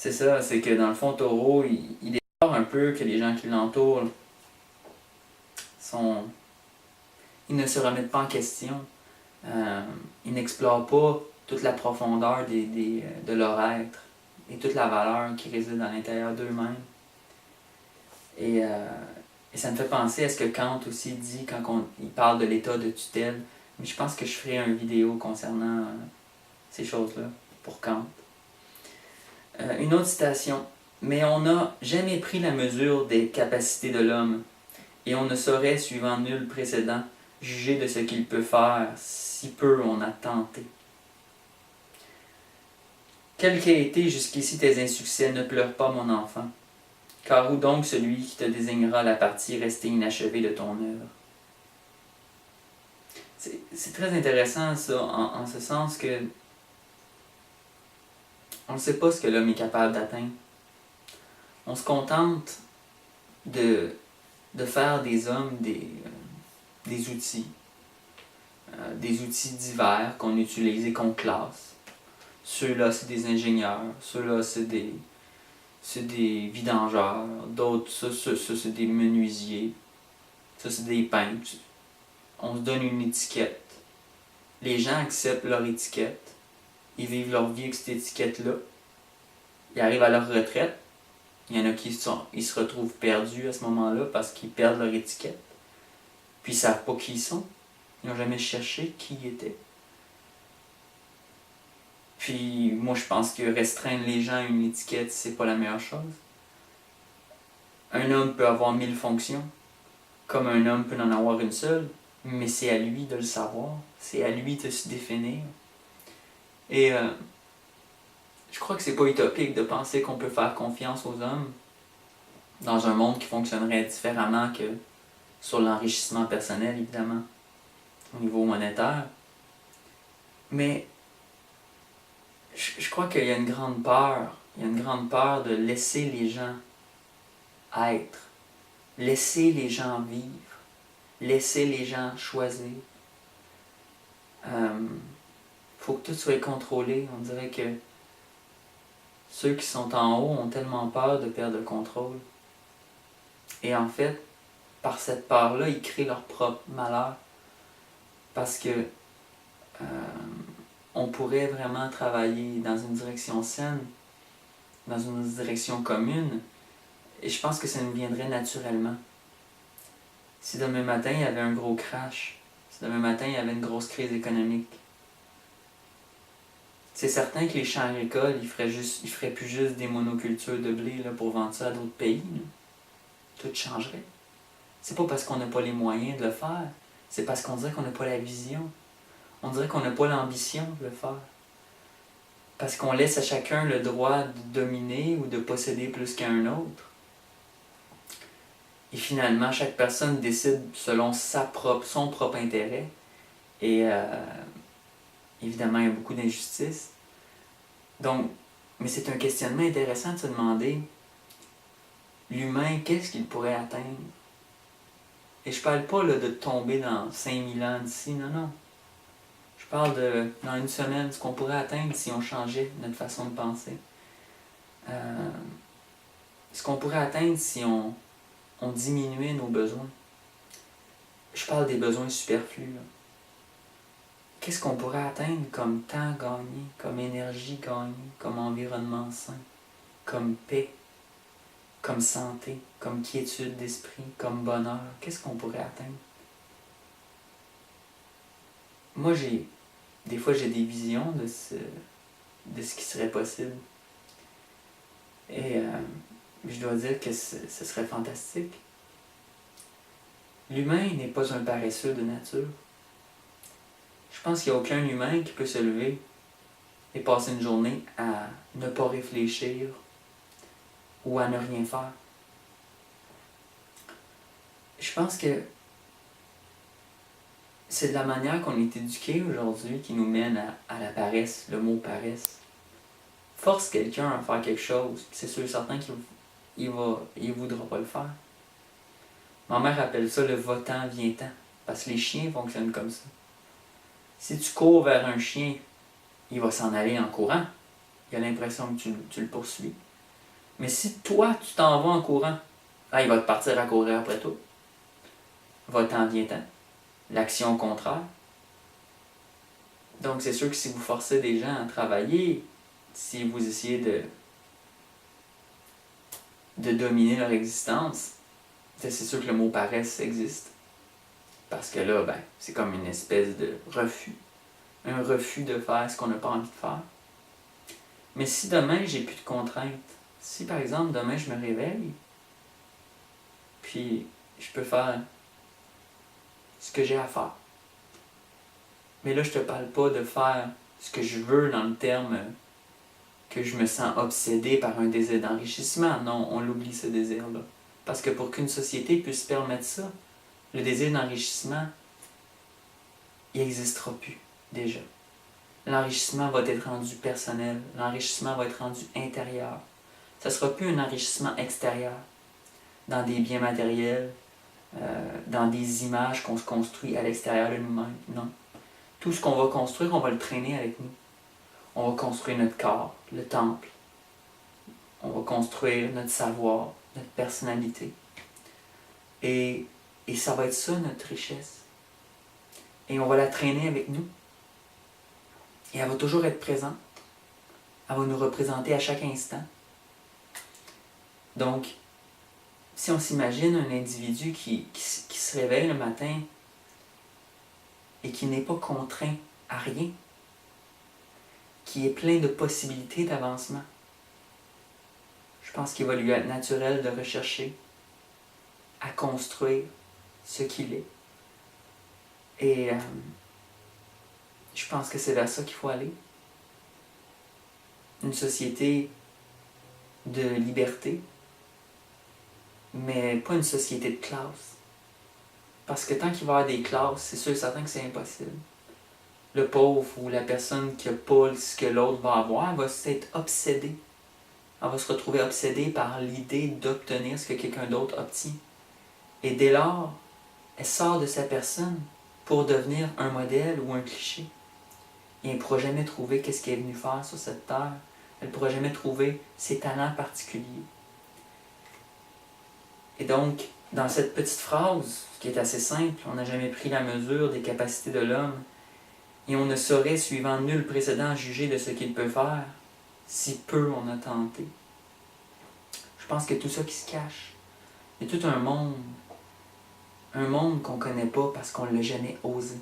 c'est ça, c'est que dans le fond, Taureau, il déplore un peu que les gens qui l'entourent sont... Ils ne se remettent pas en question. Ils n'explorent pas toute la profondeur de leur être et toute la valeur qui réside à l'intérieur d'eux-mêmes. Et ça me fait penser à ce que Kant aussi dit quand il parle de l'état de tutelle. Mais je pense que je ferai une vidéo concernant ces choses-là pour Kant. Une autre citation. Mais on n'a jamais pris la mesure des capacités de l'homme, et on ne saurait, suivant nul précédent, juger de ce qu'il peut faire, si peu on a tenté. Quels qu'aient été jusqu'ici tes insuccès, ne pleure pas, mon enfant, car où donc celui qui te désignera la partie restée inachevée de ton œuvre? C'est très intéressant ça, en ce sens que on ne sait pas ce que l'homme est capable d'atteindre. On se contente de faire des hommes des outils divers qu'on utilise et qu'on classe. Ceux-là, c'est des ingénieurs, ceux-là, c'est des vidangeurs, d'autres, ça c'est des menuisiers, ça, c'est des peintres. On se donne une étiquette. Les gens acceptent leur étiquette. Ils vivent leur vie avec cette étiquette-là. Ils arrivent à leur retraite. Il y en a qui ils se retrouvent perdus à ce moment-là parce qu'ils perdent leur étiquette. Puis ils ne savent pas qui ils sont. Ils n'ont jamais cherché qui ils étaient. Puis moi, je pense que restreindre les gens à une étiquette, c'est pas la meilleure chose. Un homme peut avoir 1000 fonctions, comme un homme peut en avoir une seule, mais c'est à lui de le savoir. C'est à lui de se définir. Et je crois que c'est pas utopique de penser qu'on peut faire confiance aux hommes dans un monde qui fonctionnerait différemment que sur l'enrichissement personnel, évidemment, au niveau monétaire. Mais je crois qu'il y a une grande peur. Il y a une grande peur de laisser les gens être, laisser les gens vivre, laisser les gens choisir. Faut que tout soit contrôlé. On dirait que ceux qui sont en haut ont tellement peur de perdre le contrôle. Et en fait, par cette peur-là, ils créent leur propre malheur. Parce que on pourrait vraiment travailler dans une direction saine, dans une direction commune, et je pense que ça nous viendrait naturellement. Si demain matin, il y avait un gros crash, si demain matin, il y avait une grosse crise économique, c'est certain que les champs agricoles, ils feraient plus juste des monocultures de blé là, pour vendre ça à d'autres pays. Là. Tout changerait. C'est pas parce qu'on n'a pas les moyens de le faire, c'est parce qu'on dirait qu'on n'a pas la vision. On dirait qu'on n'a pas l'ambition de le faire. Parce qu'on laisse à chacun le droit de dominer ou de posséder plus qu'un autre. Et finalement, chaque personne décide selon son propre intérêt. Et évidemment, il y a beaucoup d'injustices. Donc, mais c'est un questionnement intéressant de se demander, l'humain, qu'est-ce qu'il pourrait atteindre? Et je parle pas là, de tomber dans 5000 ans d'ici, non. Je parle de, dans une semaine, ce qu'on pourrait atteindre si on changeait notre façon de penser. Ce qu'on pourrait atteindre si on diminuait nos besoins. Je parle des besoins superflus. Là. Qu'est-ce qu'on pourrait atteindre comme temps gagné, comme énergie gagnée, comme environnement sain, comme paix, comme santé, comme quiétude d'esprit, comme bonheur? Qu'est-ce qu'on pourrait atteindre? Moi, des fois, j'ai des visions de ce qui serait possible. Et je dois dire que ce serait fantastique. L'humain n'est pas un paresseux de nature. Je pense qu'il n'y a aucun humain qui peut se lever et passer une journée à ne pas réfléchir ou à ne rien faire. Je pense que c'est de la manière qu'on est éduqué aujourd'hui qui nous mène à la paresse, le mot paresse. Force quelqu'un à faire quelque chose, c'est sûr et certain qu'il voudra pas le faire. Ma mère appelle ça le va-t'en, viens-t'en, parce que les chiens fonctionnent comme ça. Si tu cours vers un chien, il va s'en aller en courant. Il a l'impression que tu le poursuis. Mais si toi, tu t'en vas en courant, il va te partir à courir après toi. Va-t'en, viens-t'en. L'action contraire. Donc, c'est sûr que si vous forcez des gens à travailler, si vous essayez de dominer leur existence, c'est sûr que le mot paresse existe. Parce que là, c'est comme une espèce de refus. Un refus de faire ce qu'on n'a pas envie de faire. Mais si demain, j'ai plus de contraintes, si par exemple, demain, je me réveille, puis je peux faire ce que j'ai à faire. Mais là, je te parle pas de faire ce que je veux dans le terme que je me sens obsédé par un désir d'enrichissement. Non, on l'oublie ce désir-là. Parce que pour qu'une société puisse permettre ça, le désir d'enrichissement, il n'existera plus déjà. L'enrichissement va être rendu personnel, l'enrichissement va être rendu intérieur. Ça ne sera plus un enrichissement extérieur, dans des biens matériels, dans des images qu'on se construit à l'extérieur de nous-mêmes. Non. Tout ce qu'on va construire, on va le traîner avec nous. On va construire notre corps, le temple. On va construire notre savoir, notre personnalité. Et ça va être ça, notre richesse. Et on va la traîner avec nous. Et elle va toujours être présente. Elle va nous représenter à chaque instant. Donc, si on s'imagine un individu qui se réveille le matin et qui n'est pas contraint à rien, qui est plein de possibilités d'avancement, je pense qu'il va lui être naturel de rechercher à construire ce qu'il est. Et je pense que c'est vers ça qu'il faut aller. Une société de liberté, mais pas une société de classe. Parce que tant qu'il va y avoir des classes, c'est sûr et certain que c'est impossible. Le pauvre ou la personne qui n'a pas ce que l'autre va avoir, elle va s'être obsédée. Elle va se retrouver obsédée par l'idée d'obtenir ce que quelqu'un d'autre obtient. Et dès lors, elle sort de sa personne pour devenir un modèle ou un cliché. Et elle ne pourra jamais trouver qu'est-ce qu'elle est venue faire sur cette terre. Elle ne pourra jamais trouver ses talents particuliers. Et donc, dans cette petite phrase, qui est assez simple, on n'a jamais pris la mesure des capacités de l'homme, et on ne saurait, suivant nul précédent, juger de ce qu'il peut faire, si peu on a tenté. Je pense que tout ça qui se cache, il y a tout un monde qu'on ne connaît pas parce qu'on ne l'a jamais osé.